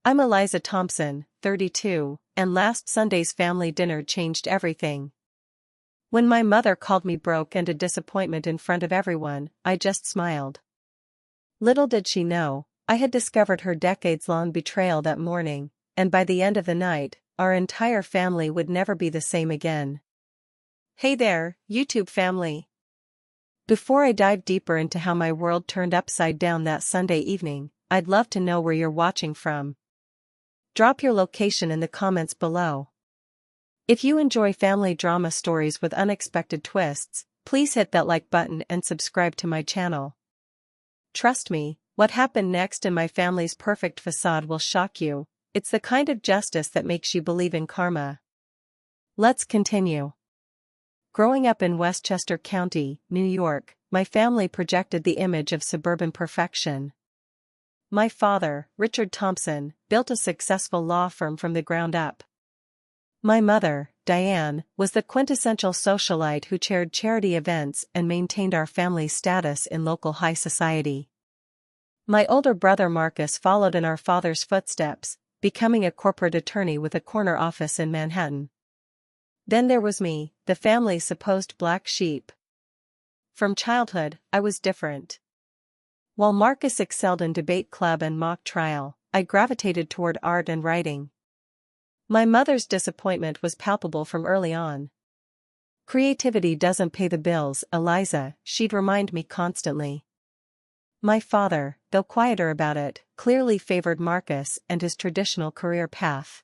I'm Eliza Thompson, 32, and last Sunday's family dinner changed everything. When my mother called me broke and a disappointment in front of everyone, I just smiled. Little did she know, I had discovered her decades-long betrayal that morning, and by the end of the night, our entire family would never be the same again. Hey there, YouTube family! Before I dive deeper into how my world turned upside down that Sunday evening, I'd love to know where you're watching from. Drop your location in the comments below. If you enjoy family drama stories with unexpected twists, please hit that like button and subscribe to my channel. Trust me, what happened next in my family's perfect facade will shock you. It's the kind of justice that makes you believe in karma. Let's continue. Growing up in Westchester County, New York, my family projected the image of suburban perfection. My father, Richard Thompson, built a successful law firm from the ground up. My mother, Diane, was the quintessential socialite who chaired charity events and maintained our family's status in local high society. My older brother Marcus followed in our father's footsteps, becoming a corporate attorney with a corner office in Manhattan. Then there was me, the family's supposed black sheep. From childhood, I was different. While Marcus excelled in debate club and mock trial, I gravitated toward art and writing. My mother's disappointment was palpable from early on. Creativity doesn't pay the bills, Eliza, she'd remind me constantly. My father, though quieter about it, clearly favored Marcus and his traditional career path.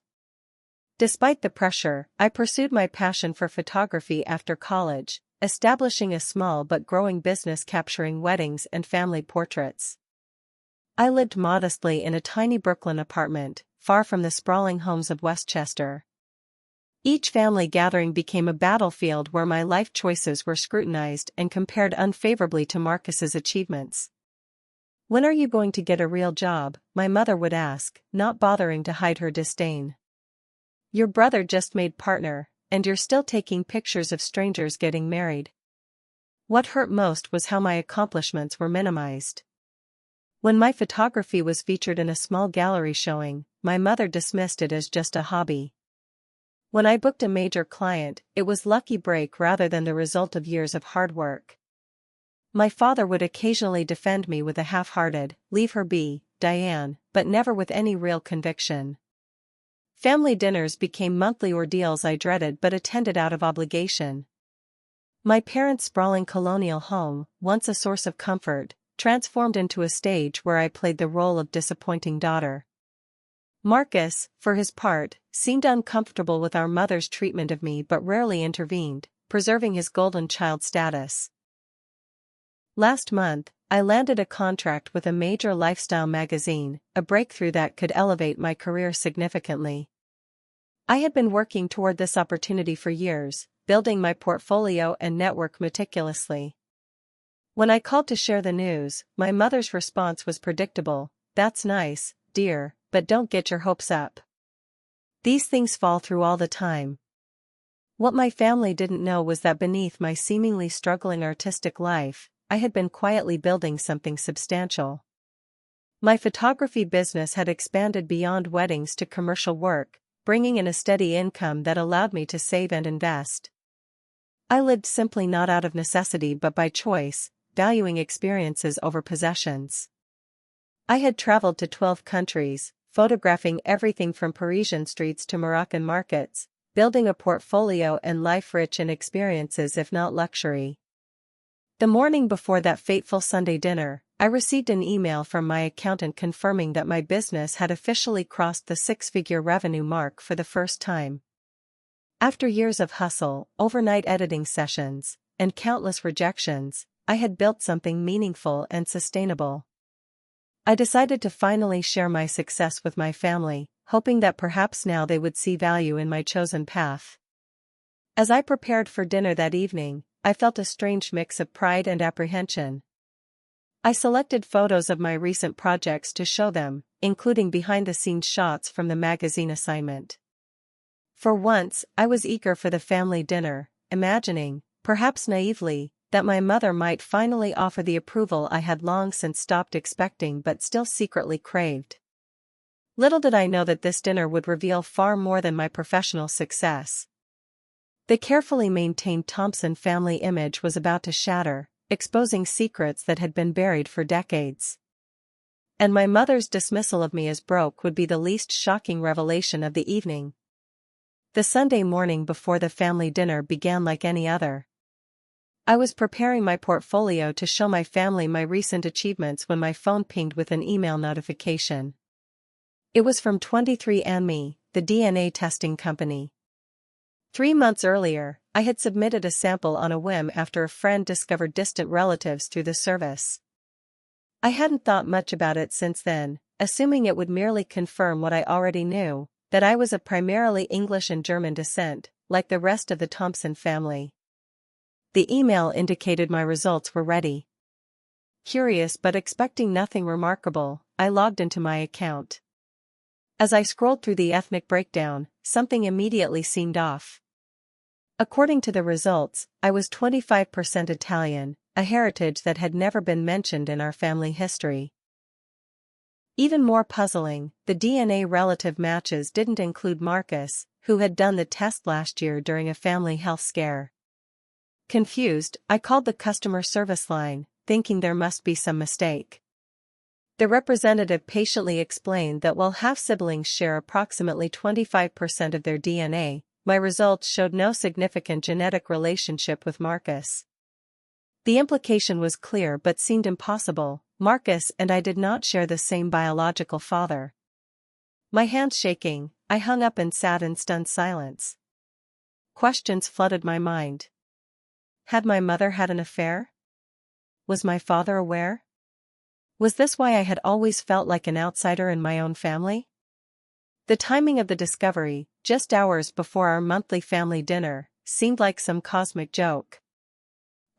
Despite the pressure, I pursued my passion for photography after college, establishing a small but growing business capturing weddings and family portraits. I lived modestly in a tiny Brooklyn apartment, far from the sprawling homes of Westchester. Each family gathering became a battlefield where my life choices were scrutinized and compared unfavorably to Marcus's achievements. "When are you going to get a real job?" my mother would ask, not bothering to hide her disdain. "Your brother just made partner, and you're still taking pictures of strangers getting married." What hurt most was how my accomplishments were minimized. When my photography was featured in a small gallery showing, my mother dismissed it as just a hobby. When I booked a major client, it was lucky break rather than the result of years of hard work. My father would occasionally defend me with a half-hearted, "Leave her be, Diane," but never with any real conviction. Family dinners became monthly ordeals I dreaded but attended out of obligation. My parents' sprawling colonial home, once a source of comfort, transformed into a stage where I played the role of disappointing daughter. Marcus, for his part, seemed uncomfortable with our mother's treatment of me but rarely intervened, preserving his golden child status. Last month, I landed a contract with a major lifestyle magazine, a breakthrough that could elevate my career significantly. I had been working toward this opportunity for years, building my portfolio and network meticulously. When I called to share the news, my mother's response was predictable: "That's nice, dear, but don't get your hopes up. These things fall through all the time." What my family didn't know was that beneath my seemingly struggling artistic life, I had been quietly building something substantial. My photography business had expanded beyond weddings to commercial work, bringing in a steady income that allowed me to save and invest. I lived simply not out of necessity but by choice, valuing experiences over possessions. I had traveled to 12 countries, photographing everything from Parisian streets to Moroccan markets, building a portfolio and life rich in experiences if not luxury. The morning before that fateful Sunday dinner, I received an email from my accountant confirming that my business had officially crossed the six-figure revenue mark for the first time. After years of hustle, overnight editing sessions, and countless rejections, I had built something meaningful and sustainable. I decided to finally share my success with my family, hoping that perhaps now they would see value in my chosen path. As I prepared for dinner that evening, I felt a strange mix of pride and apprehension. I selected photos of my recent projects to show them, including behind-the-scenes shots from the magazine assignment. For once, I was eager for the family dinner, imagining, perhaps naively, that my mother might finally offer the approval I had long since stopped expecting but still secretly craved. Little did I know that this dinner would reveal far more than my professional success. The carefully maintained Thompson family image was about to shatter, exposing secrets that had been buried for decades. And my mother's dismissal of me as broke would be the least shocking revelation of the evening. The Sunday morning before the family dinner began like any other. I was preparing my portfolio to show my family my recent achievements when my phone pinged with an email notification. It was from 23andMe, the DNA testing company. 3 months earlier, I had submitted a sample on a whim after a friend discovered distant relatives through the service. I hadn't thought much about it since then, assuming it would merely confirm what I already knew, that I was of primarily English and German descent, like the rest of the Thompson family. The email indicated my results were ready. Curious but expecting nothing remarkable, I logged into my account. As I scrolled through the ethnic breakdown, something immediately seemed off. According to the results, I was 25% Italian, a heritage that had never been mentioned in our family history. Even more puzzling, the DNA relative matches didn't include Marcus, who had done the test last year during a family health scare. Confused, I called the customer service line, thinking there must be some mistake. The representative patiently explained that while half-siblings share approximately 25% of their DNA, my results showed no significant genetic relationship with Marcus. The implication was clear but seemed impossible. Marcus and I did not share the same biological father. My hands shaking, I hung up and sat in stunned silence. Questions flooded my mind. Had my mother had an affair? Was my father aware? Was this why I had always felt like an outsider in my own family? The timing of the discovery, just hours before our monthly family dinner, seemed like some cosmic joke.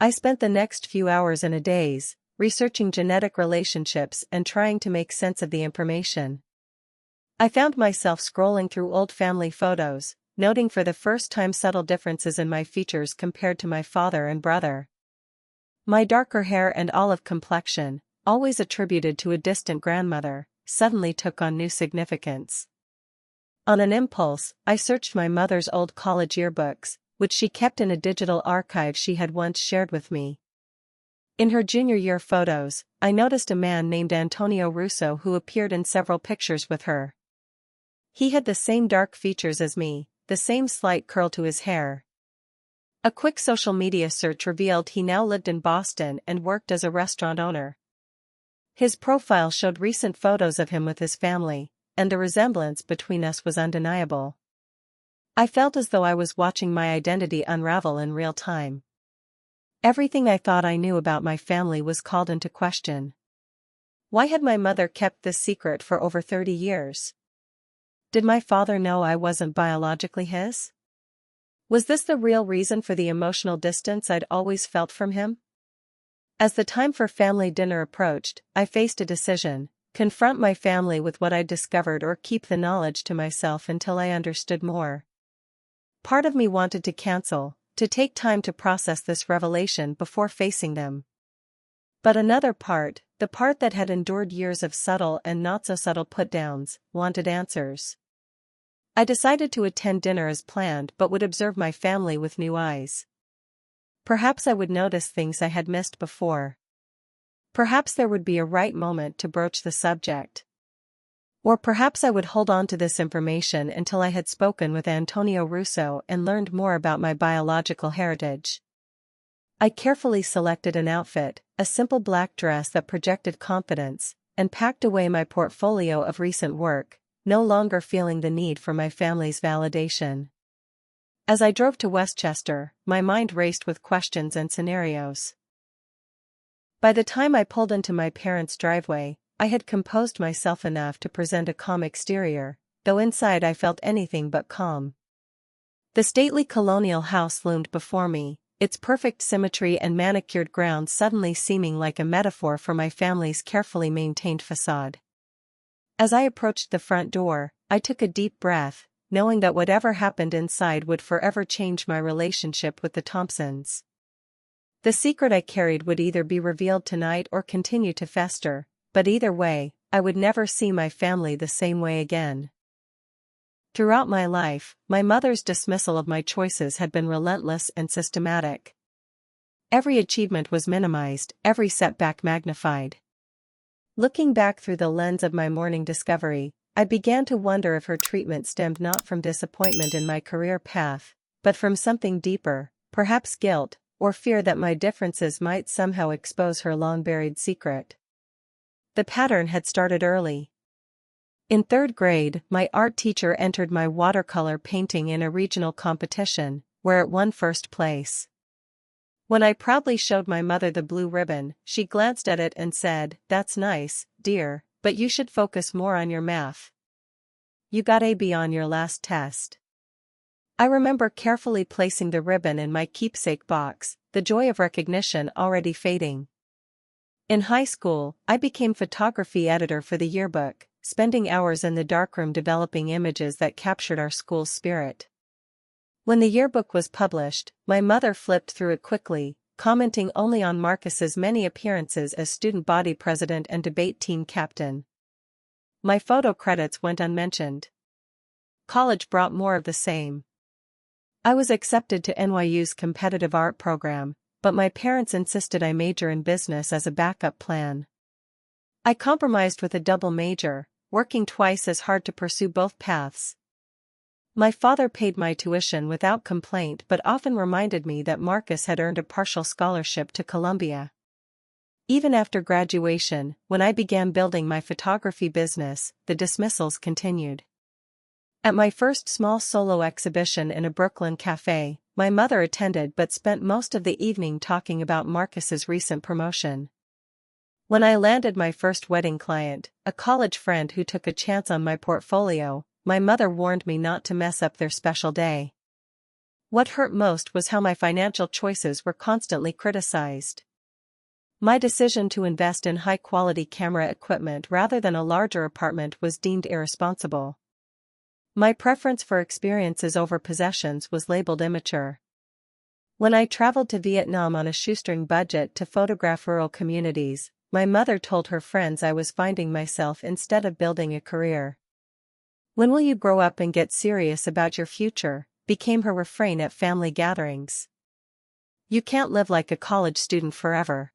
I spent the next few hours in a daze, researching genetic relationships and trying to make sense of the information. I found myself scrolling through old family photos, noting for the first time subtle differences in my features compared to my father and brother. My darker hair and olive complexion, always attributed to a distant grandmother, suddenly took on new significance. On an impulse, I searched my mother's old college yearbooks, which she kept in a digital archive she had once shared with me. In her junior year photos, I noticed a man named Antonio Russo who appeared in several pictures with her. He had the same dark features as me, the same slight curl to his hair. A quick social media search revealed he now lived in Boston and worked as a restaurant owner. His profile showed recent photos of him with his family, and the resemblance between us was undeniable. I felt as though I was watching my identity unravel in real time. Everything I thought I knew about my family was called into question. Why had my mother kept this secret for over 30 years? Did my father know I wasn't biologically his? Was this the real reason for the emotional distance I'd always felt from him? As the time for family dinner approached, I faced a decision: confront my family with what I'd discovered or keep the knowledge to myself until I understood more. Part of me wanted to cancel, to take time to process this revelation before facing them. But another part, the part that had endured years of subtle and not-so-subtle put-downs, wanted answers. I decided to attend dinner as planned but would observe my family with new eyes. Perhaps I would notice things I had missed before. Perhaps there would be a right moment to broach the subject. Or perhaps I would hold on to this information until I had spoken with Antonio Russo and learned more about my biological heritage. I carefully selected an outfit, a simple black dress that projected confidence, and packed away my portfolio of recent work, no longer feeling the need for my family's validation. As I drove to Westchester, my mind raced with questions and scenarios. By the time I pulled into my parents' driveway, I had composed myself enough to present a calm exterior, though inside I felt anything but calm. The stately colonial house loomed before me, its perfect symmetry and manicured grounds suddenly seeming like a metaphor for my family's carefully maintained facade. As I approached the front door, I took a deep breath, knowing that whatever happened inside would forever change my relationship with the Thompsons. The secret I carried would either be revealed tonight or continue to fester, but either way, I would never see my family the same way again. Throughout my life, my mother's dismissal of my choices had been relentless and systematic. Every achievement was minimized, every setback magnified. Looking back through the lens of my mourning discovery, I began to wonder if her treatment stemmed not from disappointment in my career path, but from something deeper, perhaps guilt, or fear that my differences might somehow expose her long-buried secret. The pattern had started early. In third grade, my art teacher entered my watercolor painting in a regional competition, where it won first place. When I proudly showed my mother the blue ribbon, she glanced at it and said, "That's nice, dear, but you should focus more on your math. You got a B on your last test." I remember carefully placing the ribbon in my keepsake box, the joy of recognition already fading. In high school, I became photography editor for the yearbook, spending hours in the darkroom developing images that captured our school's spirit. When the yearbook was published, my mother flipped through it quickly, commenting only on Marcus's many appearances as student body president and debate team captain. My photo credits went unmentioned. College brought more of the same. I was accepted to NYU's competitive art program, but my parents insisted I major in business as a backup plan. I compromised with a double major, working twice as hard to pursue both paths. My father paid my tuition without complaint but often reminded me that Marcus had earned a partial scholarship to Columbia. Even after graduation, when I began building my photography business, the dismissals continued. At my first small solo exhibition in a Brooklyn cafe, my mother attended but spent most of the evening talking about Marcus's recent promotion. When I landed my first wedding client, a college friend who took a chance on my portfolio, my mother warned me not to mess up their special day. What hurt most was how my financial choices were constantly criticized. My decision to invest in high-quality camera equipment rather than a larger apartment was deemed irresponsible. My preference for experiences over possessions was labeled immature. When I traveled to Vietnam on a shoestring budget to photograph rural communities, my mother told her friends I was finding myself instead of building a career. "When will you grow up and get serious about your future?" became her refrain at family gatherings. "You can't live like a college student forever."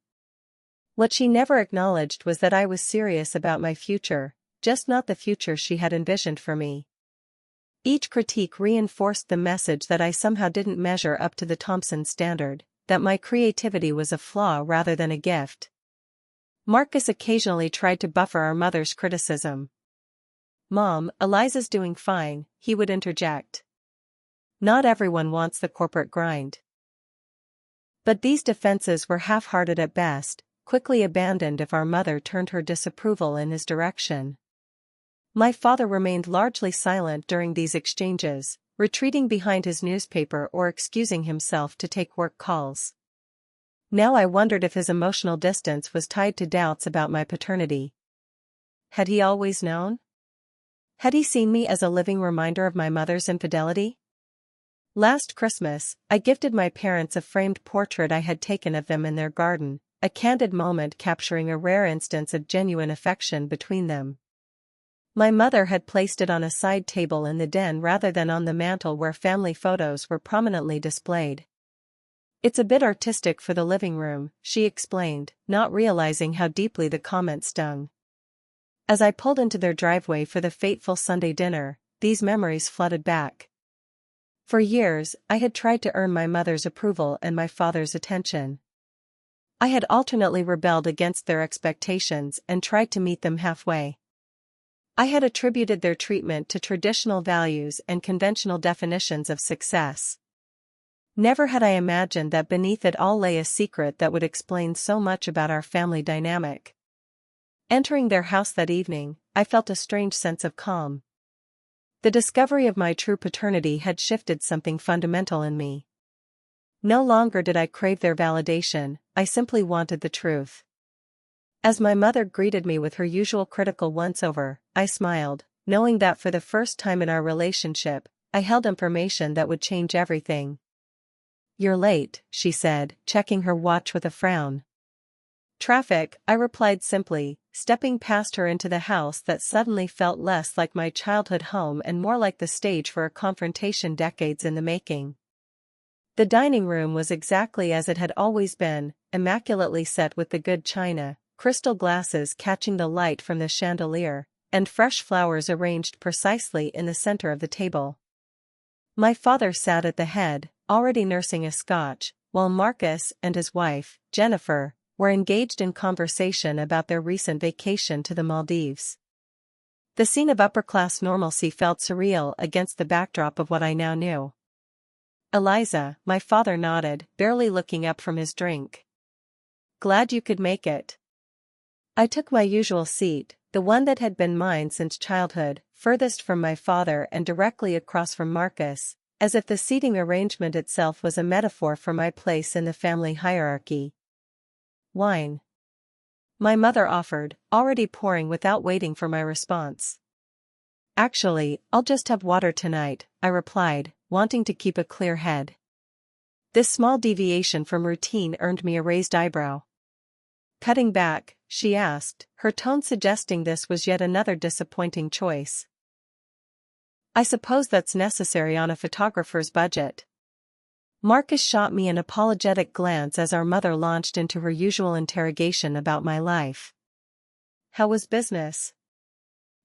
What she never acknowledged was that I was serious about my future, just not the future she had envisioned for me. Each critique reinforced the message that I somehow didn't measure up to the Thompson standard, that my creativity was a flaw rather than a gift. Marcus occasionally tried to buffer our mother's criticism. "Mom, Eliza's doing fine," he would interject. "Not everyone wants the corporate grind." But these defenses were half-hearted at best, quickly abandoned if our mother turned her disapproval in his direction. My father remained largely silent during these exchanges, retreating behind his newspaper or excusing himself to take work calls. Now I wondered if his emotional distance was tied to doubts about my paternity. Had he always known? Had he seen me as a living reminder of my mother's infidelity? Last Christmas, I gifted my parents a framed portrait I had taken of them in their garden, a candid moment capturing a rare instance of genuine affection between them. My mother had placed it on a side table in the den rather than on the mantel where family photos were prominently displayed. "It's a bit artistic for the living room," she explained, not realizing how deeply the comment stung. As I pulled into their driveway for the fateful Sunday dinner, these memories flooded back. For years, I had tried to earn my mother's approval and my father's attention. I had alternately rebelled against their expectations and tried to meet them halfway. I had attributed their treatment to traditional values and conventional definitions of success. Never had I imagined that beneath it all lay a secret that would explain so much about our family dynamic. Entering their house that evening, I felt a strange sense of calm. The discovery of my true paternity had shifted something fundamental in me. No longer did I crave their validation, I simply wanted the truth. As my mother greeted me with her usual critical once-over, I smiled, knowing that for the first time in our relationship, I held information that would change everything. "You're late," she said, checking her watch with a frown. "Traffic," I replied simply, stepping past her into the house that suddenly felt less like my childhood home and more like the stage for a confrontation decades in the making. The dining room was exactly as it had always been, immaculately set with the good china, crystal glasses catching the light from the chandelier, and fresh flowers arranged precisely in the center of the table. My father sat at the head, already nursing a scotch, while Marcus and his wife, Jennifer, were engaged in conversation about their recent vacation to the Maldives. The scene of upper-class normalcy felt surreal against the backdrop of what I now knew. "Eliza," my father nodded, barely looking up from his drink. "Glad you could make it." I took my usual seat, the one that had been mine since childhood, furthest from my father and directly across from Marcus, as if the seating arrangement itself was a metaphor for my place in the family hierarchy. "Wine?" my mother offered, already pouring without waiting for my response. "Actually, I'll just have water tonight," I replied, wanting to keep a clear head. This small deviation from routine earned me a raised eyebrow. "Cutting back?" she asked, her tone suggesting this was yet another disappointing choice. "I suppose that's necessary on a photographer's budget." Marcus shot me an apologetic glance as our mother launched into her usual interrogation about my life. How was business?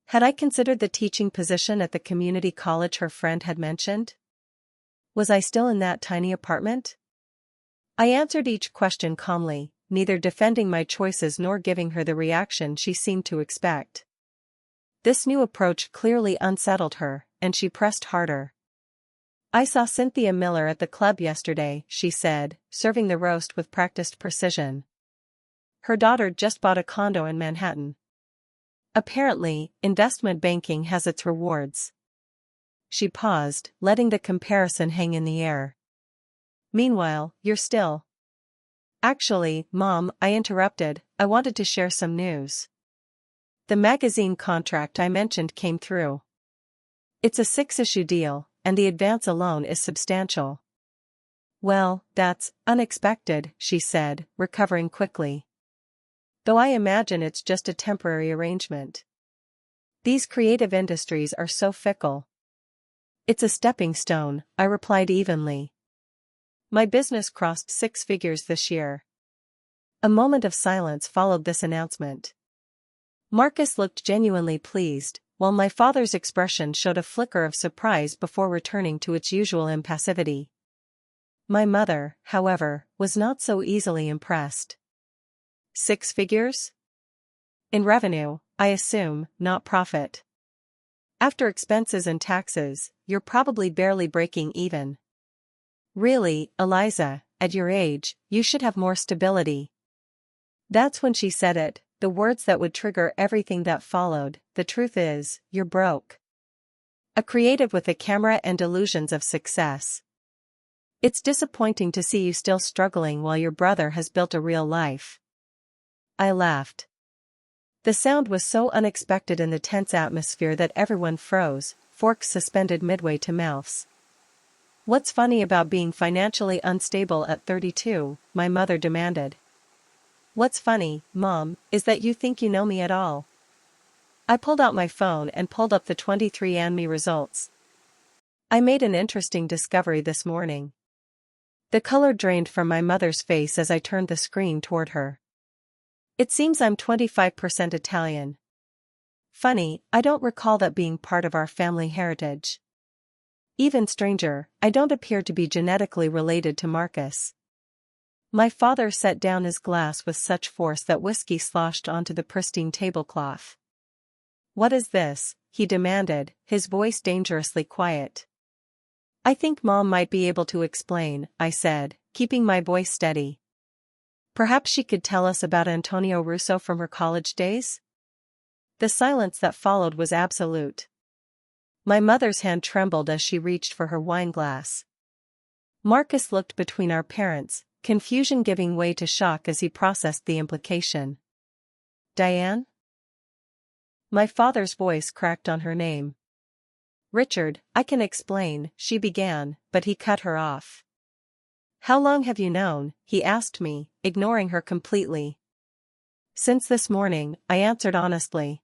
Had I considered the teaching position at the community college her friend had mentioned? Was I still in that tiny apartment? I answered each question calmly, neither defending my choices nor giving her the reaction she seemed to expect. This new approach clearly unsettled her, and she pressed harder. "I saw Cynthia Miller at the club yesterday," she said, serving the roast with practiced precision. "Her daughter just bought a condo in Manhattan. Apparently, investment banking has its rewards." She paused, letting the comparison hang in the air. "Meanwhile, you're still..." "Actually, Mom," I interrupted, "I wanted to share some news. The magazine contract I mentioned came through. It's a 6-issue deal, and the advance alone is substantial." "Well, that's unexpected," she said, recovering quickly. "Though I imagine it's just a temporary arrangement. These creative industries are so fickle." "It's a stepping stone," I replied evenly. "My business crossed 6 figures this year." A moment of silence followed this announcement. Marcus looked genuinely pleased, while my father's expression showed a flicker of surprise before returning to its usual impassivity. My mother, however, was not so easily impressed. 6 figures? In revenue, I assume, not profit. After expenses and taxes, you're probably barely breaking even. Really, Eliza, at your age, you should have more stability. That's when she said it, the words that would trigger everything that followed. "The truth is, you're broke. A creative with a camera and illusions of success. It's disappointing to see you still struggling while your brother has built a real life." I laughed. The sound was so unexpected in the tense atmosphere that everyone froze, forks suspended midway to mouths. "What's funny about being financially unstable at 32, my mother demanded. "What's funny, Mom, is that you think you know me at all." I pulled out my phone and pulled up the 23andMe results. "I made an interesting discovery this morning." The color drained from my mother's face as I turned the screen toward her. "It seems I'm 25% Italian. Funny, I don't recall that being part of our family heritage. Even stranger, I don't appear to be genetically related to Marcus." My father set down his glass with such force that whiskey sloshed onto the pristine tablecloth. "What is this?" he demanded, his voice dangerously quiet. "I think Mom might be able to explain," I said, keeping my voice steady. "Perhaps she could tell us about Antonio Russo from her college days?" The silence that followed was absolute. My mother's hand trembled as she reached for her wineglass. Marcus looked between our parents, confusion giving way to shock as he processed the implication. "Diane?" My father's voice cracked on her name. "Richard, I can explain," she began, but he cut her off. "How long have you known?" he asked me, ignoring her completely. Since this morning, I answered honestly.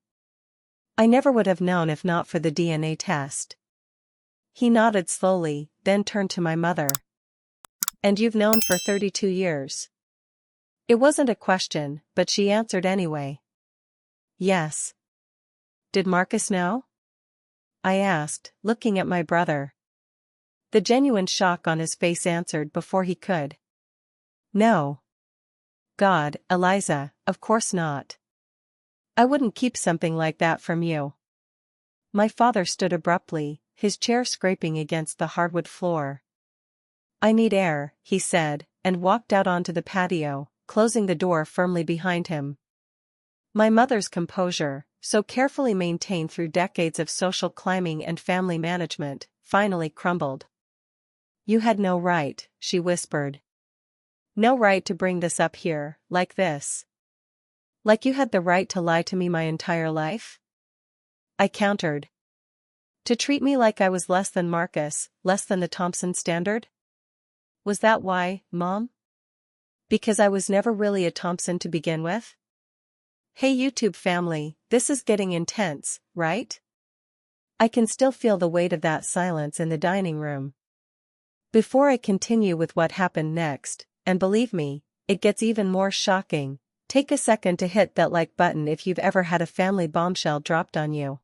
I never would have known if not for the DNA test. He nodded slowly, then turned to my mother. And you've known for 32 years. It wasn't a question, but she answered anyway. Yes. Did Marcus know? I asked, looking at my brother. The genuine shock on his face answered before he could. No. God, Eliza, of course not. I wouldn't keep something like that from you. My father stood abruptly, his chair scraping against the hardwood floor. I need air, he said, and walked out onto the patio, closing the door firmly behind him. My mother's composure, so carefully maintained through decades of social climbing and family management, finally crumbled. You had no right, she whispered. No right to bring this up here, like this. Like you had the right to lie to me my entire life? I countered. To treat me like I was less than Marcus, less than the Thompson standard? Was that why, Mom? Because I was never really a Thompson to begin with? Hey YouTube family, this is getting intense, right? I can still feel the weight of that silence in the dining room. Before I continue with what happened next, and believe me, it gets even more shocking, take a second to hit that like button if you've ever had a family bombshell dropped on you.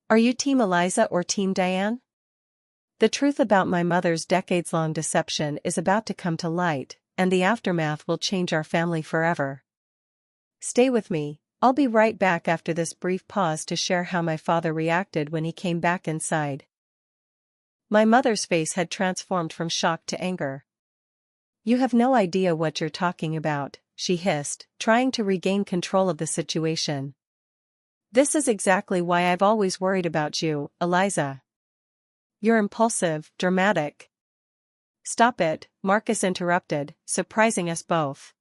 Are you Team Eliza or Team Diane? The truth about my mother's decades-long deception is about to come to light, and the aftermath will change our family forever. Stay with me, I'll be right back after this brief pause to share how my father reacted when he came back inside. My mother's face had transformed from shock to anger. You have no idea what you're talking about, she hissed, trying to regain control of the situation. This is exactly why I've always worried about you, Eliza. You're impulsive, dramatic. Stop it, Marcus interrupted, surprising us both.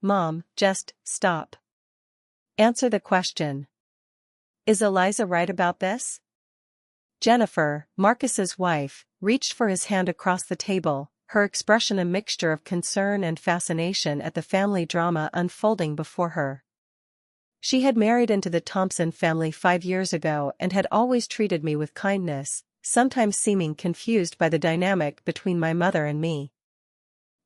Mom, just stop. Answer the question. Is Eliza right about this? Jennifer, Marcus's wife, reached for his hand across the table, her expression a mixture of concern and fascination at the family drama unfolding before her. She had married into the Thompson family 5 years ago and had always treated me with kindness, sometimes seeming confused by the dynamic between my mother and me.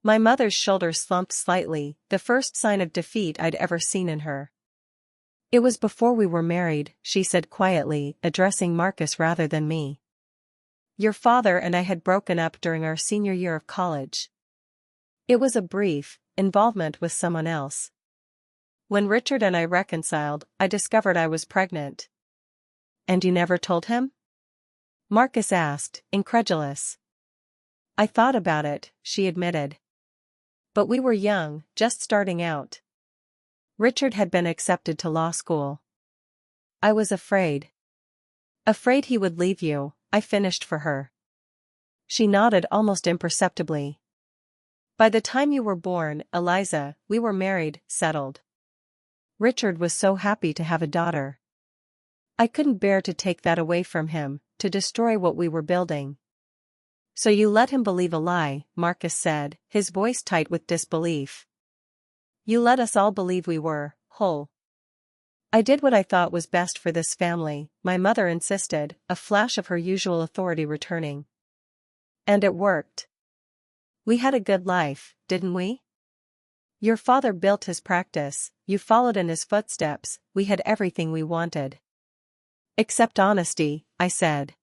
My mother's shoulders slumped slightly, the first sign of defeat I'd ever seen in her. It was before we were married, she said quietly, addressing Marcus rather than me. Your father and I had broken up during our senior year of college. It was a brief involvement with someone else. When Richard and I reconciled, I discovered I was pregnant. And you never told him? Marcus asked, incredulous. I thought about it, she admitted. But we were young, just starting out. Richard had been accepted to law school. I was afraid. Afraid he would leave you, I finished for her. She nodded almost imperceptibly. By the time you were born, Eliza, we were married, settled. Richard was so happy to have a daughter. I couldn't bear to take that away from him, to destroy what we were building. So you let him believe a lie, Marcus said, his voice tight with disbelief. You let us all believe we were whole. I did what I thought was best for this family, my mother insisted, a flash of her usual authority returning. And it worked. We had a good life, didn't we? Your father built his practice, you followed in his footsteps, we had everything we wanted. Except honesty, I said.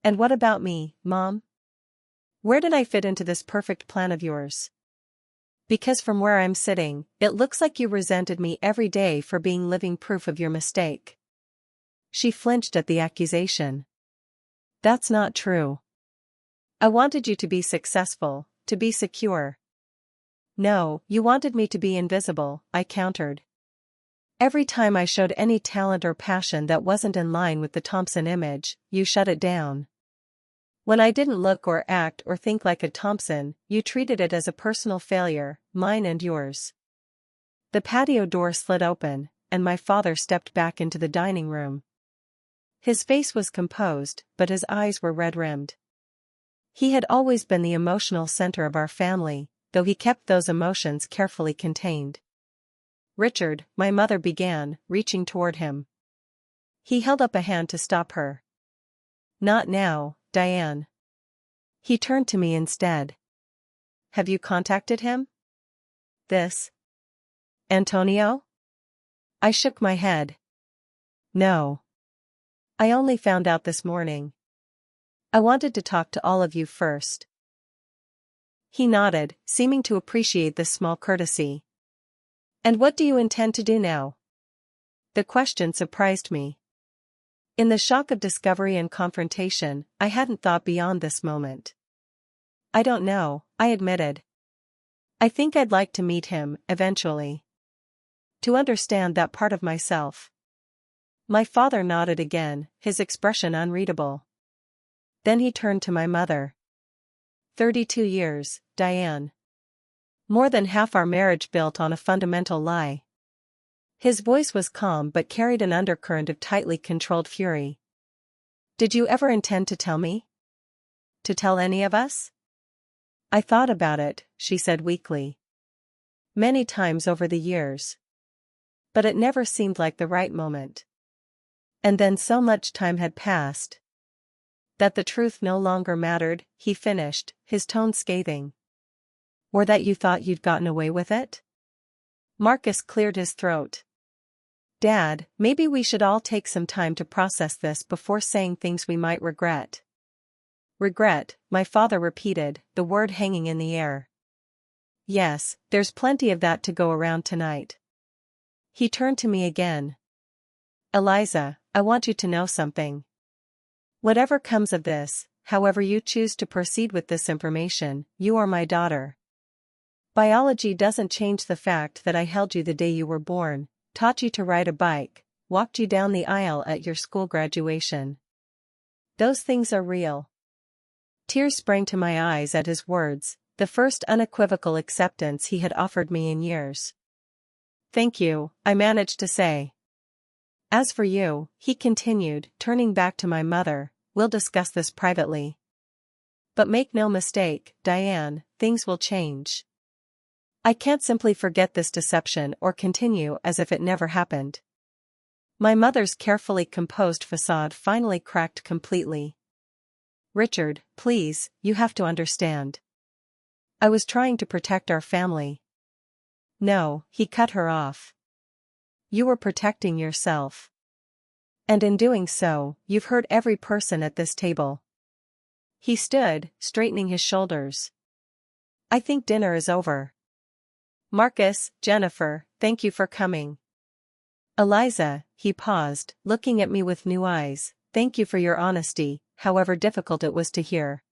And what about me, Mom? Where did I fit into this perfect plan of yours? Because from where I'm sitting, it looks like you resented me every day for being living proof of your mistake. She flinched at the accusation. That's not true. I wanted you to be successful, to be secure. No, you wanted me to be invisible, I countered. Every time I showed any talent or passion that wasn't in line with the Thompson image, you shut it down. When I didn't look or act or think like a Thompson, you treated it as a personal failure, mine and yours. The patio door slid open, and my father stepped back into the dining room. His face was composed, but his eyes were red-rimmed. He had always been the emotional center of our family, though he kept those emotions carefully contained. Richard, my mother began, reaching toward him. He held up a hand to stop her. Not now, Diane. He turned to me instead. Have you contacted him? This Antonio? I shook my head. No. I only found out this morning. I wanted to talk to all of you first. He nodded, seeming to appreciate this small courtesy. And what do you intend to do now? The question surprised me. In the shock of discovery and confrontation, I hadn't thought beyond this moment. I don't know, I admitted. I think I'd like to meet him, eventually. To understand that part of myself. My father nodded again, his expression unreadable. Then he turned to my mother. 32 years, Diane. More than half our marriage built on a fundamental lie. His voice was calm but carried an undercurrent of tightly controlled fury. Did you ever intend to tell me? To tell any of us? I thought about it, she said weakly. Many times over the years. But it never seemed like the right moment. And then so much time had passed. That the truth no longer mattered, he finished, his tone scathing. Or that you thought you'd gotten away with it? Marcus cleared his throat. Dad, maybe we should all take some time to process this before saying things we might regret. Regret, my father repeated, the word hanging in the air. Yes, there's plenty of that to go around tonight. He turned to me again. Eliza, I want you to know something. Whatever comes of this, however you choose to proceed with this information, you are my daughter. Biology doesn't change the fact that I held you the day you were born, taught you to ride a bike, walked you down the aisle at your school graduation. Those things are real. Tears sprang to my eyes at his words, the first unequivocal acceptance he had offered me in years. Thank you, I managed to say. As for you, he continued, turning back to my mother, we'll discuss this privately. But make no mistake, Diane, things will change. I can't simply forget this deception or continue as if it never happened. My mother's carefully composed facade finally cracked completely. Richard, please, you have to understand. I was trying to protect our family. No, he cut her off. You were protecting yourself. And in doing so, you've hurt every person at this table. He stood, straightening his shoulders. I think dinner is over. Marcus, Jennifer, thank you for coming. Eliza, he paused, looking at me with new eyes, thank you for your honesty, however difficult it was to hear.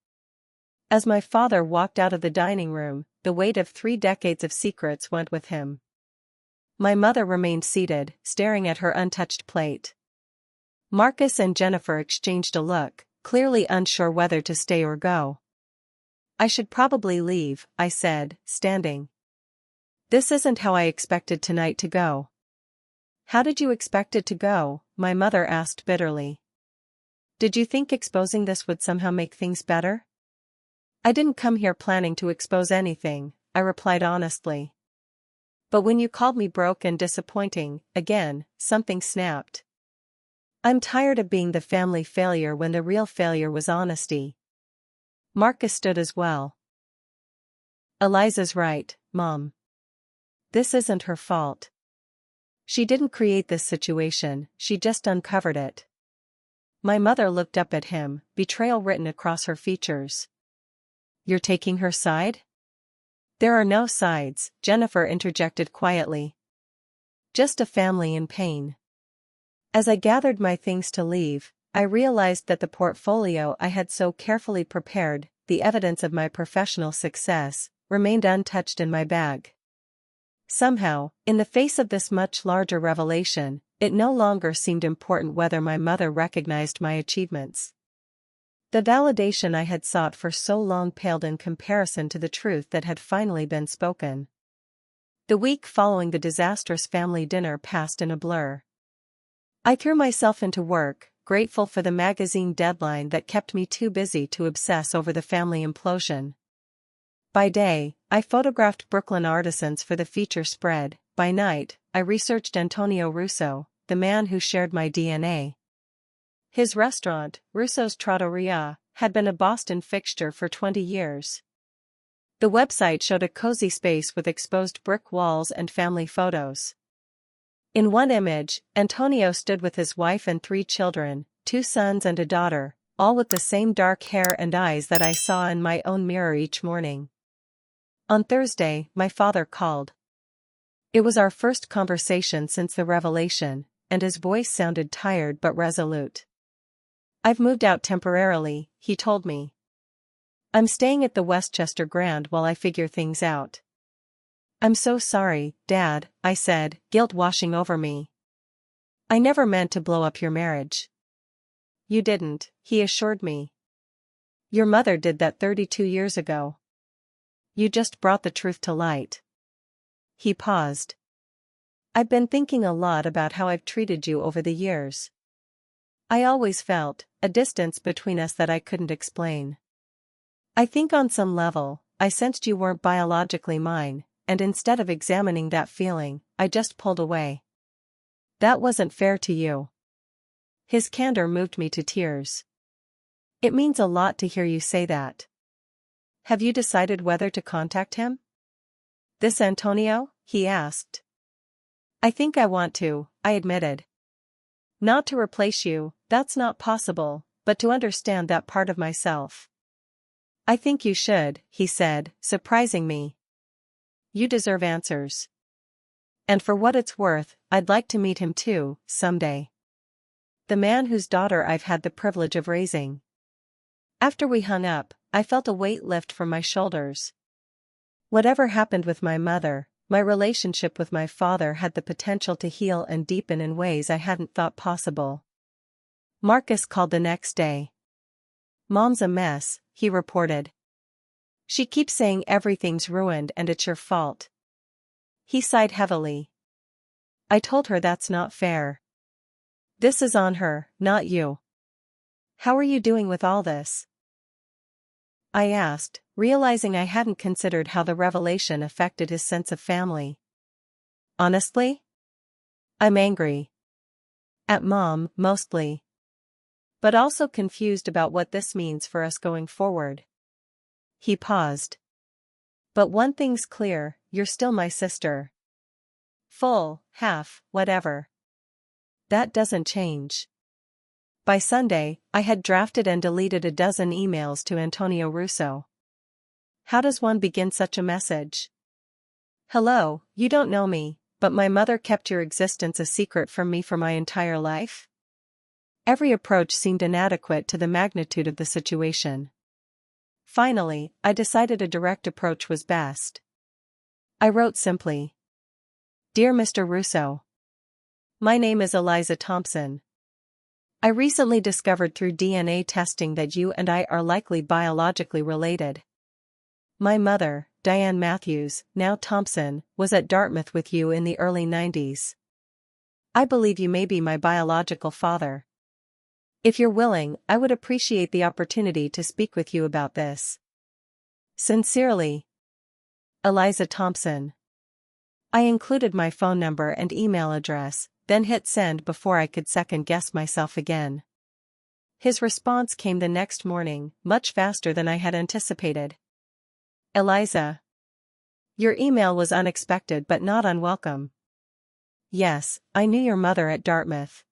As my father walked out of the dining room, the weight of 3 decades of secrets went with him. My mother remained seated, staring at her untouched plate. Marcus and Jennifer exchanged a look, clearly unsure whether to stay or go. I should probably leave, I said, standing. This isn't how I expected tonight to go. How did you expect it to go? My mother asked bitterly. Did you think exposing this would somehow make things better? I didn't come here planning to expose anything, I replied honestly. But when you called me broke and disappointing, again, something snapped. I'm tired of being the family failure when the real failure was honesty. Marcus stood as well. Eliza's right, Mom. This isn't her fault. She didn't create this situation, she just uncovered it. My mother looked up at him, betrayal written across her features. You're taking her side? There are no sides, Jennifer interjected quietly. Just a family in pain. As I gathered my things to leave, I realized that the portfolio I had so carefully prepared, the evidence of my professional success, remained untouched in my bag. Somehow, in the face of this much larger revelation, it no longer seemed important whether my mother recognized my achievements. The validation I had sought for so long paled in comparison to the truth that had finally been spoken. The week following the disastrous family dinner passed in a blur. I threw myself into work, grateful for the magazine deadline that kept me too busy to obsess over the family implosion. By day, I photographed Brooklyn artisans for the feature spread, by night, I researched Antonio Russo, the man who shared my DNA. His restaurant, Russo's Trattoria, had been a Boston fixture for 20 years. The website showed a cozy space with exposed brick walls and family photos. In one image, Antonio stood with his wife and 3 children, 2 sons and a daughter, all with the same dark hair and eyes that I saw in my own mirror each morning. On Thursday, my father called. It was our first conversation since the revelation, and his voice sounded tired but resolute. "I've moved out temporarily," he told me. "I'm staying at the Westchester Grand while I figure things out." "I'm so sorry, Dad," I said, guilt washing over me. "I never meant to blow up your marriage." "You didn't," he assured me. "Your mother did that 32 years ago. You just brought the truth to light." He paused. "I've been thinking a lot about how I've treated you over the years. I always felt a distance between us that I couldn't explain. I think on some level, I sensed you weren't biologically mine, and instead of examining that feeling, I just pulled away. That wasn't fair to you." His candor moved me to tears. "It means a lot to hear you say that. Have you decided whether to contact him?" "This Antonio?" he asked. "I think I want to," I admitted. "Not to replace you, that's not possible, but to understand that part of myself." "I think you should," he said, surprising me. "You deserve answers. And for what it's worth, I'd like to meet him too, someday. The man whose daughter I've had the privilege of raising." After we hung up, I felt a weight lift from my shoulders. Whatever happened with my mother, my relationship with my father had the potential to heal and deepen in ways I hadn't thought possible. Marcus called the next day. "Mom's a mess," he reported. "She keeps saying everything's ruined and it's your fault." He sighed heavily. I told her that's not fair. "This is on her, not you." "How are you doing with all this?" I asked, realizing I hadn't considered how the revelation affected his sense of family. "Honestly? I'm angry. At Mom, mostly. But also confused about what this means for us going forward." He paused. "But one thing's clear, you're still my sister. Full, half, whatever. That doesn't change." By Sunday, I had drafted and deleted a dozen emails to Antonio Russo. How does one begin such a message? "Hello, you don't know me, but my mother kept your existence a secret from me for my entire life?" Every approach seemed inadequate to the magnitude of the situation. Finally, I decided a direct approach was best. I wrote simply. "Dear Mr. Russo. My name is Eliza Thompson. I recently discovered through DNA testing that you and I are likely biologically related. My mother, Diane Matthews, now Thompson, was at Dartmouth with you in the early 90s. I believe you may be my biological father. If you're willing, I would appreciate the opportunity to speak with you about this. Sincerely, Eliza Thompson." I included my phone number and email address, then hit send before I could second-guess myself again. His response came the next morning, much faster than I had anticipated. "Eliza. Your email was unexpected but not unwelcome. Yes, I knew your mother at Dartmouth.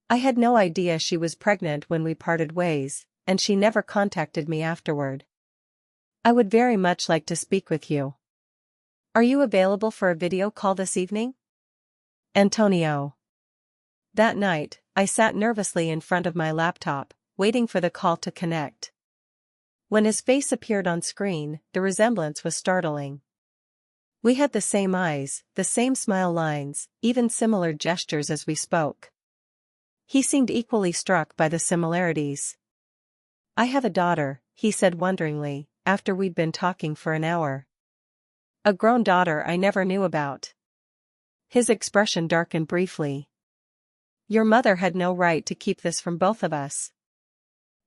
I had no idea she was pregnant when we parted ways, and she never contacted me afterward. I would very much like to speak with you. Are you available for a video call this evening? Antonio." That night, I sat nervously in front of my laptop, waiting for the call to connect. When his face appeared on screen, the resemblance was startling. We had the same eyes, the same smile lines, even similar gestures as we spoke. He seemed equally struck by the similarities. "I have a daughter," he said wonderingly, after we'd been talking for an hour. "A grown daughter I never knew about." His expression darkened briefly. "Your mother had no right to keep this from both of us.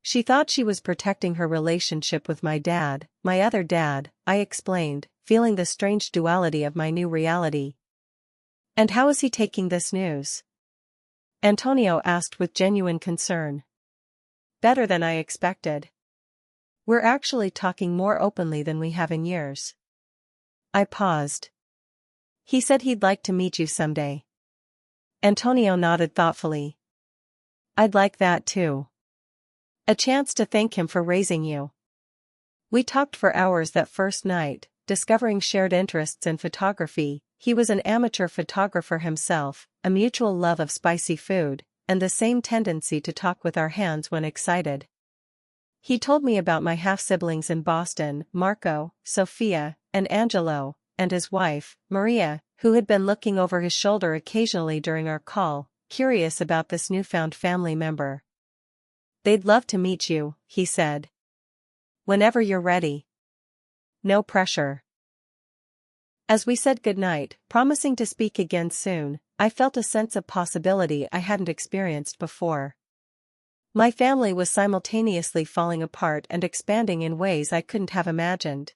She thought she was protecting her relationship with my dad, my other dad," I explained, feeling the strange duality of my new reality. And how is he taking this news? Antonio asked with genuine concern. Better than I expected. We're actually talking more openly than we have in years. I paused. He said he'd like to meet you someday. Antonio nodded thoughtfully. I'd like that too. A chance to thank him for raising you. We talked for hours that first night, discovering shared interests in photography. He was an amateur photographer himself, a mutual love of spicy food, and the same tendency to talk with our hands when excited. He told me about my half-siblings in Boston, Marco, Sophia, and Angelo, and his wife, Maria, who had been looking over his shoulder occasionally during our call, curious about this newfound family member. They'd love to meet you, he said. Whenever you're ready. No pressure. As we said goodnight, promising to speak again soon, I felt a sense of possibility I hadn't experienced before. My family was simultaneously falling apart and expanding in ways I couldn't have imagined.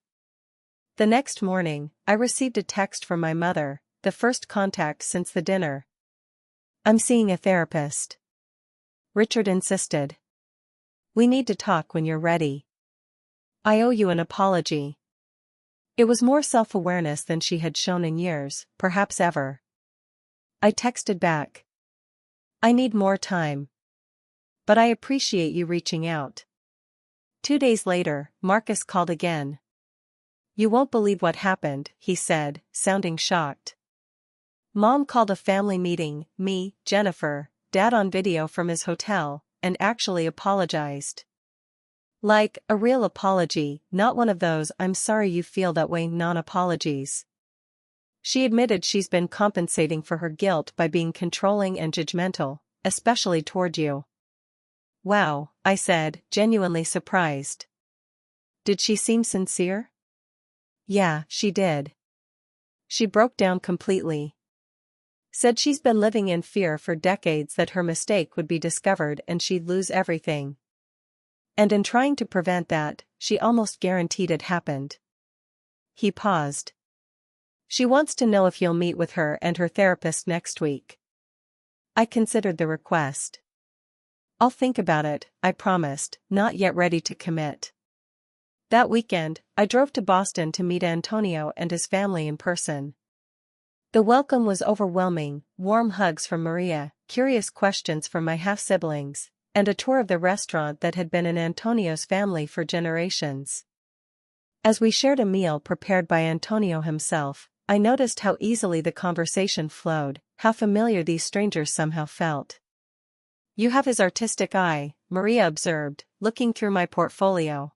The next morning, I received a text from my mother, the first contact since the dinner. I'm seeing a therapist. Richard insisted. We need to talk when you're ready. I owe you an apology. It was more self-awareness than she had shown in years, perhaps ever. I texted back. I need more time. But I appreciate you reaching out. 2 days later, Marcus called again. You won't believe what happened, he said, sounding shocked. Mom called a family meeting, me, Jennifer, Dad on video from his hotel, and actually apologized. Like, a real apology, not one of those I'm sorry you feel that way non-apologies. She admitted she's been compensating for her guilt by being controlling and judgmental, especially toward you. Wow, I said, genuinely surprised. Did she seem sincere? Yeah, she did. She broke down completely. Said she's been living in fear for decades that her mistake would be discovered and she'd lose everything. And in trying to prevent that, she almost guaranteed it happened. He paused. She wants to know if you'll meet with her and her therapist next week. I considered the request. I'll think about it, I promised, not yet ready to commit. That weekend, I drove to Boston to meet Antonio and his family in person. The welcome was overwhelming, warm hugs from Maria, curious questions from my half-siblings, and a tour of the restaurant that had been in Antonio's family for generations. As we shared a meal prepared by Antonio himself, I noticed how easily the conversation flowed, how familiar these strangers somehow felt. You have his artistic eye, Maria observed, looking through my portfolio.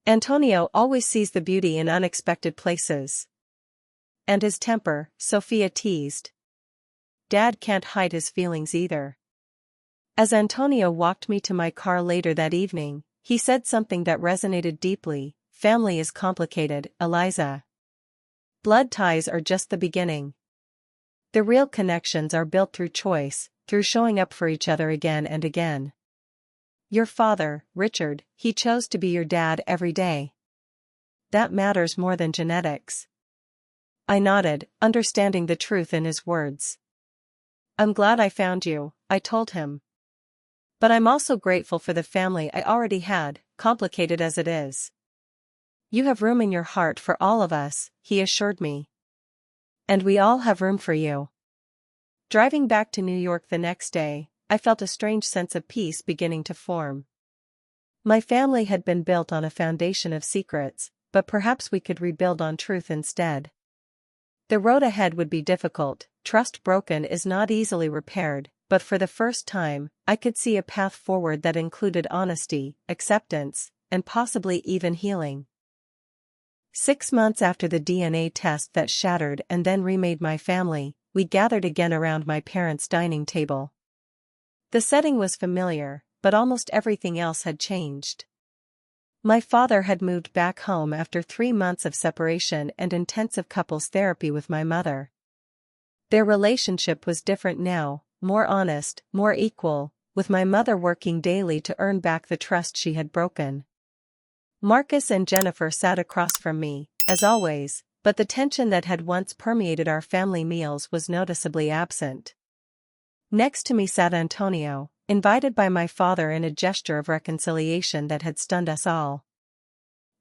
Antonio always sees the beauty in unexpected places. And his temper, Sophia teased. Dad can't hide his feelings either. As Antonio walked me to my car later that evening, he said something that resonated deeply. Family is complicated, Eliza. Blood ties are just the beginning. The real connections are built through choice, through showing up for each other again and again. Your father, Richard, he chose to be your dad every day. That matters more than genetics. I nodded, understanding the truth in his words. I'm glad I found you, I told him. But I'm also grateful for the family I already had, complicated as it is. You have room in your heart for all of us, he assured me. And we all have room for you. Driving back to New York the next day, I felt a strange sense of peace beginning to form. My family had been built on a foundation of secrets, but perhaps we could rebuild on truth instead. The road ahead would be difficult, trust broken is not easily repaired, but for the first time, I could see a path forward that included honesty, acceptance, and possibly even healing. 6 months after the DNA test that shattered and then remade my family, we gathered again around my parents' dining table. The setting was familiar, but almost everything else had changed. My father had moved back home after 3 months of separation and intensive couples therapy with my mother. Their relationship was different now, more honest, more equal, with my mother working daily to earn back the trust she had broken. Marcus and Jennifer sat across from me, as always, but the tension that had once permeated our family meals was noticeably absent. Next to me sat Antonio, invited by my father in a gesture of reconciliation that had stunned us all.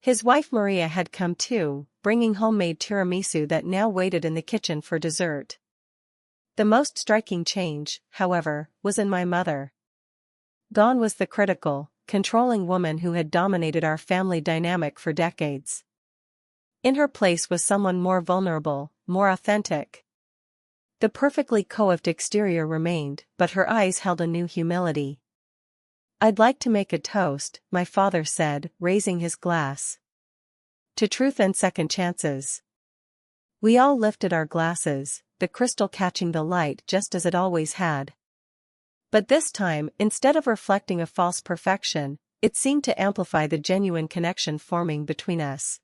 His wife Maria had come too, bringing homemade tiramisu that now waited in the kitchen for dessert. The most striking change, however, was in my mother. Gone was the critical, controlling woman who had dominated our family dynamic for decades. In her place was someone more vulnerable, more authentic. The perfectly coiffed exterior remained, but her eyes held a new humility. "I'd like to make a toast," my father said, raising his glass. "To truth and second chances." We all lifted our glasses, the crystal catching the light just as it always had. But this time, instead of reflecting a false perfection, it seemed to amplify the genuine connection forming between us.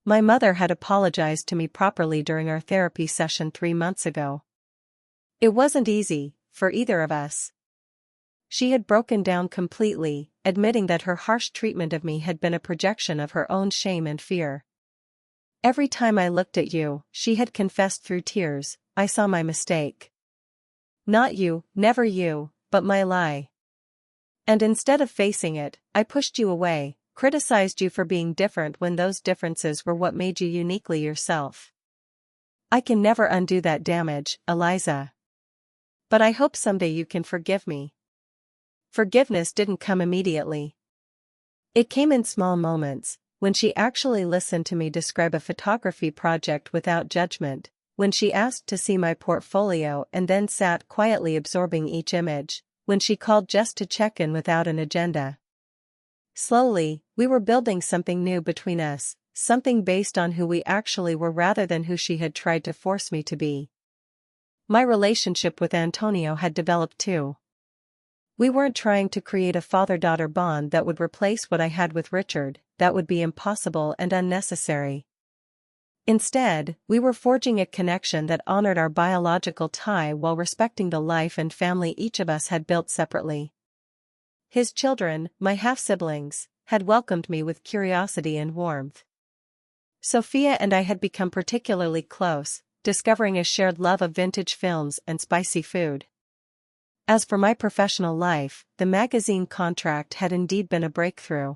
My mother had apologized to me properly during our therapy session 3 months ago. It wasn't easy, for either of us. She had broken down completely, admitting that her harsh treatment of me had been a projection of her own shame and fear. "Every time I looked at you," she had confessed through tears, "I saw my mistake. Not you, never you, but my lie. And instead of facing it, I pushed you away, criticized you for being different when those differences were what made you uniquely yourself. I can never undo that damage, Eliza. But I hope someday you can forgive me." Forgiveness didn't come immediately. It came in small moments, when she actually listened to me describe a photography project without judgment, when she asked to see my portfolio and then sat quietly absorbing each image, when she called just to check in without an agenda. Slowly, we were building something new between us, something based on who we actually were rather than who she had tried to force me to be. My relationship with Antonio had developed too. We weren't trying to create a father-daughter bond that would replace what I had with Richard, that would be impossible and unnecessary. Instead, we were forging a connection that honored our biological tie while respecting the life and family each of us had built separately. His children, my half-siblings, had welcomed me with curiosity and warmth. Sophia and I had become particularly close, discovering a shared love of vintage films and spicy food. As for my professional life, the magazine contract had indeed been a breakthrough.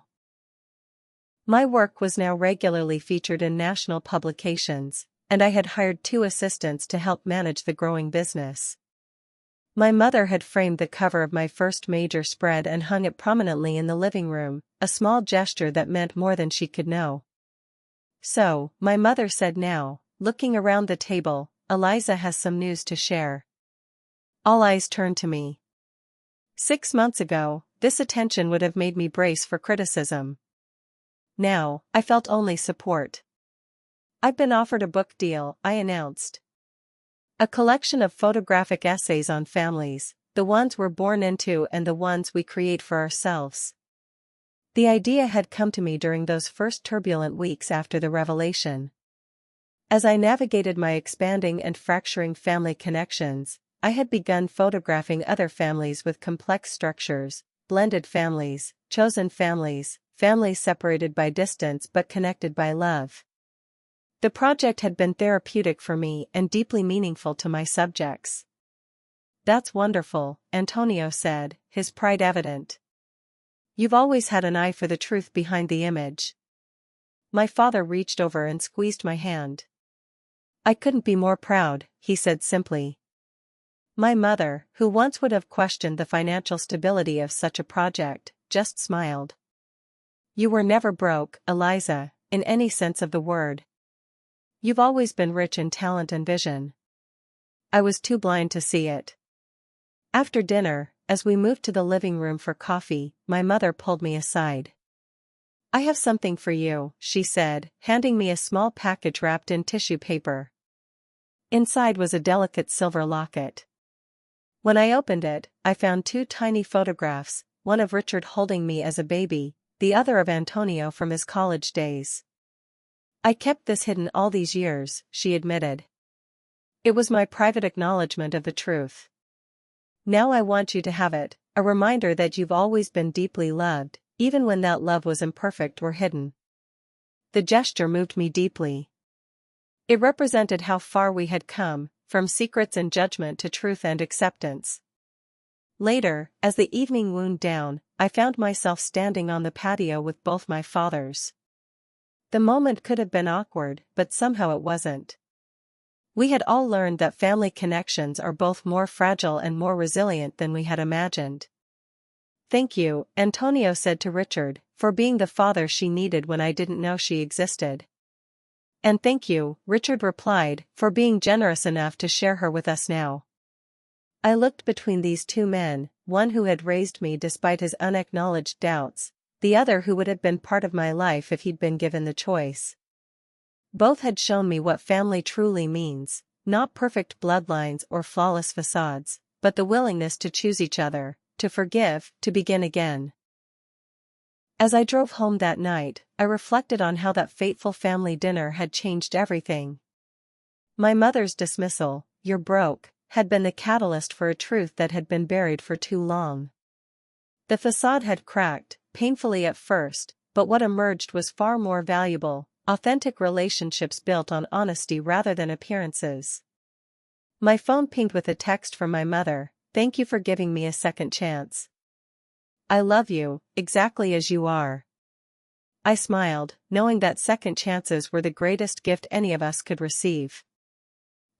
My work was now regularly featured in national publications, and I had hired 2 assistants to help manage the growing business. My mother had framed the cover of my first major spread and hung it prominently in the living room, a small gesture that meant more than she could know. "So," my mother said now, looking around the table, "Eliza has some news to share." All eyes turned to me. 6 months ago, this attention would have made me brace for criticism. Now, I felt only support. "I've been offered a book deal," I announced. "A collection of photographic essays on families, the ones we're born into and the ones we create for ourselves." The idea had come to me during those first turbulent weeks after the revelation. As I navigated my expanding and fracturing family connections, I had begun photographing other families with complex structures, blended families, chosen families, families separated by distance but connected by love. The project had been therapeutic for me and deeply meaningful to my subjects. "That's wonderful," Antonio said, his pride evident. "You've always had an eye for the truth behind the image." My father reached over and squeezed my hand. "I couldn't be more proud," he said simply. My mother, who once would have questioned the financial stability of such a project, just smiled. "You were never broke, Eliza, in any sense of the word. You've always been rich in talent and vision." I was too blind to see it. After dinner, as we moved to the living room for coffee, my mother pulled me aside. "I have something for you," she said, handing me a small package wrapped in tissue paper. Inside was a delicate silver locket. When I opened it, I found 2 tiny photographs, one of Richard holding me as a baby, the other of Antonio from his college days. "I kept this hidden all these years," she admitted. "It was my private acknowledgement of the truth. Now I want you to have it, a reminder that you've always been deeply loved, even when that love was imperfect or hidden." The gesture moved me deeply. It represented how far we had come, from secrets and judgment to truth and acceptance. Later, as the evening wound down, I found myself standing on the patio with both my fathers. The moment could have been awkward, but somehow it wasn't. We had all learned that family connections are both more fragile and more resilient than we had imagined. "Thank you," Antonio said to Richard, "for being the father she needed when I didn't know she existed." "And thank you," Richard replied, "for being generous enough to share her with us now." I looked between these two men, one who had raised me despite his unacknowledged doubts, the other who would have been part of my life if he'd been given the choice. Both had shown me what family truly means, not perfect bloodlines or flawless facades, but the willingness to choose each other, to forgive, to begin again. As I drove home that night, I reflected on how that fateful family dinner had changed everything. My mother's dismissal, "You're broke," had been the catalyst for a truth that had been buried for too long. The facade had cracked, painfully at first, but what emerged was far more valuable: authentic relationships built on honesty rather than appearances. My phone pinged with a text from my mother: "Thank you for giving me a second chance. I love you, exactly as you are." I smiled, knowing that second chances were the greatest gift any of us could receive.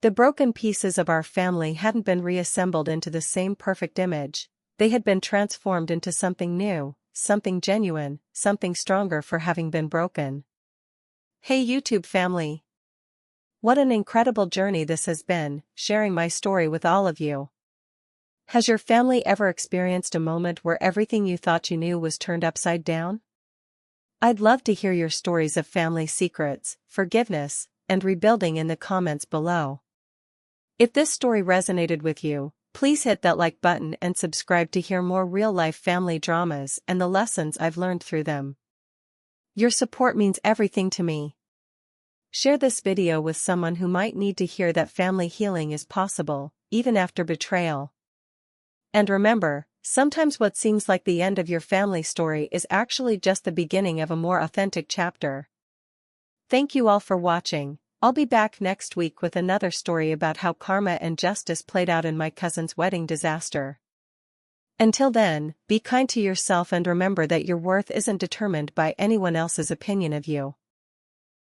The broken pieces of our family hadn't been reassembled into the same perfect image, they had been transformed into something new, something genuine, something stronger for having been broken. Hey YouTube family! What an incredible journey this has been, sharing my story with all of you. Has your family ever experienced a moment where everything you thought you knew was turned upside down? I'd love to hear your stories of family secrets, forgiveness, and rebuilding in the comments below. If this story resonated with you, please hit that like button and subscribe to hear more real-life family dramas and the lessons I've learned through them. Your support means everything to me. Share this video with someone who might need to hear that family healing is possible, even after betrayal. And remember, sometimes what seems like the end of your family story is actually just the beginning of a more authentic chapter. Thank you all for watching. I'll be back next week with another story about how karma and justice played out in my cousin's wedding disaster. Until then, be kind to yourself and remember that your worth isn't determined by anyone else's opinion of you.